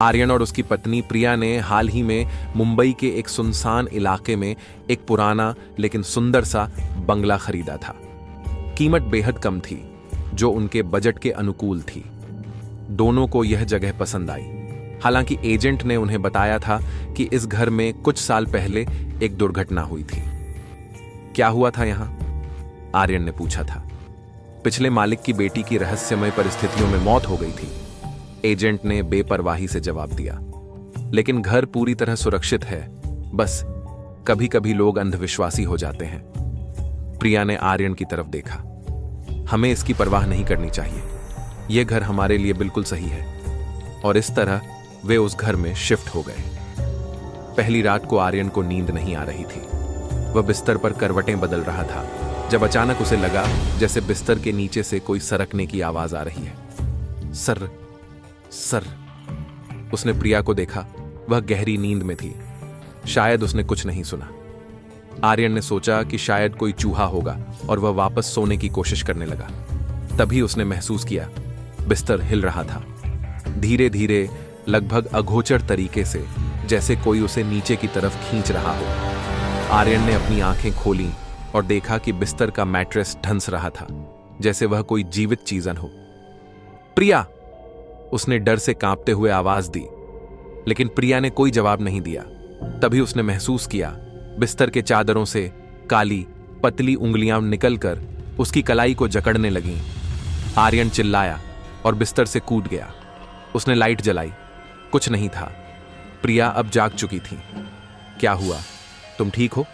आर्यन और उसकी पत्नी प्रिया ने हाल ही में मुंबई के एक सुनसान इलाके में एक पुराना लेकिन सुंदर सा बंगला खरीदा था। कीमत बेहद कम थी, जो उनके बजट के अनुकूल थी। दोनों को यह जगह पसंद आई। हालांकि एजेंट ने उन्हें बताया था कि इस घर में कुछ साल पहले एक दुर्घटना हुई थी। क्या हुआ था यहां? आर्यन ने पूछा था। पिछले मालिक की बेटी की रहस्यमय परिस्थितियों में मौत हो गई थी, एजेंट ने बेपरवाही से जवाब दिया। लेकिन घर पूरी तरह सुरक्षित है, बस कभी कभी लोग अंधविश्वासी हो जाते हैं। प्रिया ने आर्यन की तरफ देखा। हमें इसकी परवाह नहीं करनी चाहिए, यह घर हमारे लिए बिल्कुल सही है। और इस तरह वे उस घर में शिफ्ट हो गए। पहली रात को आर्यन को नींद नहीं आ रही थी। वह बिस्तर पर करवटें बदल रहा था जब अचानक उसे लगा जैसे बिस्तर के नीचे से कोई सरकने की आवाज आ रही है। Sir sir. उसने प्रिया को देखा। वह गहरी नींद में थी। शायद उसने कुछ नहीं सुना। आर्यन ने सोचा कि शायद कोई चूहा होगा और वह वापस सोने की कोशिश करने लगा। तभी उसने महसूस किया बिस्तर हिल रहा था, धीरे धीरे, लगभग अगोचर तरीके से, जैसे कोई उसे नीचे की तरफ खींच रहा हो। आर्यन ने अपनी आंखें खोलीं और देखा कि बिस्तर का मैट्रेस ढंस रहा था, जैसे वह कोई जीवित चीजन हो। प्रिया! उसने डर से कांपते हुए आवाज दी, लेकिन प्रिया ने कोई जवाब नहीं दिया। तभी उसने महसूस किया बिस्तर के चादरों से काली पतली उंगलियां निकलकर उसकी कलाई को जकड़ने लगीं। आर्यन चिल्लाया और बिस्तर से कूद गया। उसने लाइट जलाई। कुछ नहीं था। प्रिया अब जाग चुकी थी। क्या हुआ? तुम ठीक हो?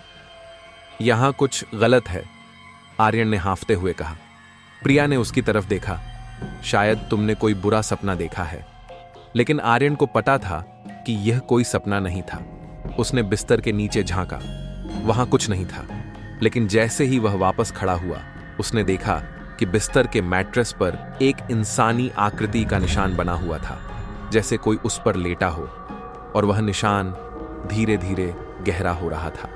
यहां कुछ गलत है, आर्यन ने हांफते हुए कहा। प्रिया ने उसकी तरफ देखा। शायद तुमने कोई बुरा सपना देखा है। लेकिन आर्यन को पता था कि यह कोई सपना नहीं था। उसने बिस्तर के नीचे झांका। वहां कुछ नहीं था। लेकिन जैसे ही वह वापस खड़ा हुआ, उसने देखा कि बिस्तर के मैट्रेस पर एक इंसानी आकृति का निशान बना हुआ था, जैसे कोई उस पर लेटा हो, और वह निशान धीरे धीरे गहरा हो रहा था।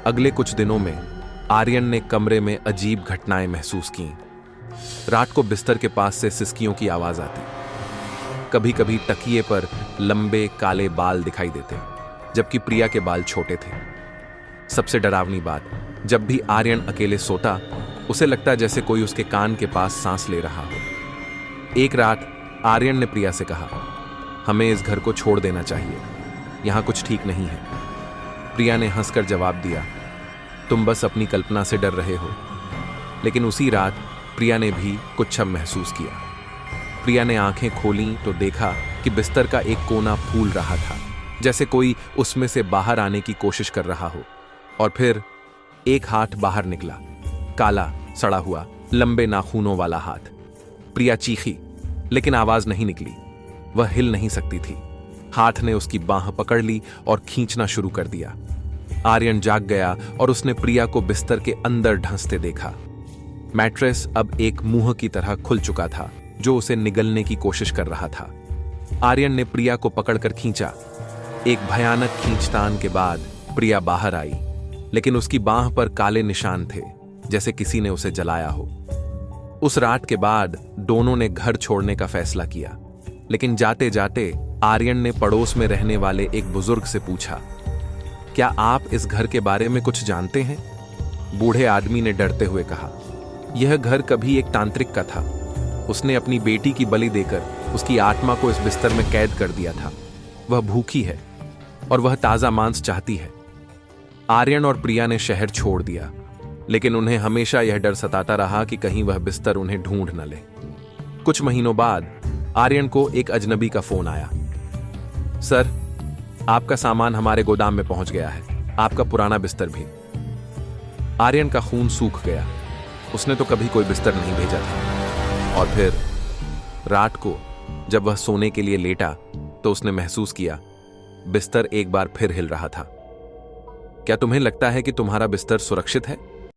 अगले कुछ दिनों में आर्यन ने कमरे में अजीब घटनाएं महसूस की। रात को बिस्तर के पास से सिसकियों की आवाज आती। कभी कभी तकिए पर लंबे काले बाल दिखाई देते, जबकि प्रिया के बाल छोटे थे। सबसे डरावनी बात, जब भी आर्यन अकेले सोता, उसे लगता जैसे कोई उसके कान के पास सांस ले रहा हो। एक रात आर्यन ने प्रिया से कहा, हमें इस घर को छोड़ देना चाहिए, यहां कुछ ठीक नहीं है। प्रिया ने हंसकर जवाब दिया, तुम बस अपनी कल्पना से डर रहे हो। लेकिन उसी रात प्रिया ने भी कुछ छम महसूस किया। प्रिया ने आंखें खोलीं तो देखा कि बिस्तर का एक कोना फूल रहा था, जैसे कोई उसमें से बाहर आने की कोशिश कर रहा हो। और फिर एक हाथ बाहर निकला, काला, सड़ा हुआ, लंबे नाखूनों वाला हाथ। प्रिया चीखी, लेकिन आवाज नहीं निकली। वह हिल नहीं सकती थी। हाथ ने उसकी बांह पकड़ ली और खींचना शुरू कर दिया। आर्यन जाग गया और उसने प्रिया को बिस्तर के अंदर ढंसते देखा। मैट्रेस अब एक मुंह की तरह खुल चुका था, जो उसे निगलने की कोशिश कर रहा था। आर्यन ने प्रिया को पकड़कर खींचा। एक भयानक खींचतान के बाद प्रिया बाहर आई, लेकिन उसकी बांह पर काले निशान थे, जैसे किसी ने उसे जलाया हो। उस रात के बाद दोनों ने घर छोड़ने का फैसला किया, लेकिन जाते जाते आर्यन ने पड़ोस में रहने वाले एक बुजुर्ग से पूछा, क्या आप इस घर के बारे में कुछ जानते हैं? बूढ़े आदमी ने डरते हुए कहा, यह घर कभी एक तांत्रिक का था। उसने अपनी बेटी की बलि देकर उसकी आत्मा को इस बिस्तर में कैद कर दिया था। वह भूखी है और वह ताजा मांस चाहती है। आर्यन और प्रिया ने शहर छोड़ दिया, लेकिन उन्हें हमेशा यह डर सताता रहा कि कहीं वह बिस्तर उन्हें ढूंढ न ले। कुछ महीनों बाद आर्यन को एक अजनबी का फोन आया। सर, आपका सामान हमारे गोदाम में पहुंच गया है, आपका पुराना बिस्तर भी। आर्यन का खून सूख गया। उसने तो कभी कोई बिस्तर नहीं भेजा था। और फिर रात को जब वह सोने के लिए लेटा, तो उसने महसूस किया बिस्तर एक बार फिर हिल रहा था। क्या तुम्हें लगता है कि तुम्हारा बिस्तर सुरक्षित है?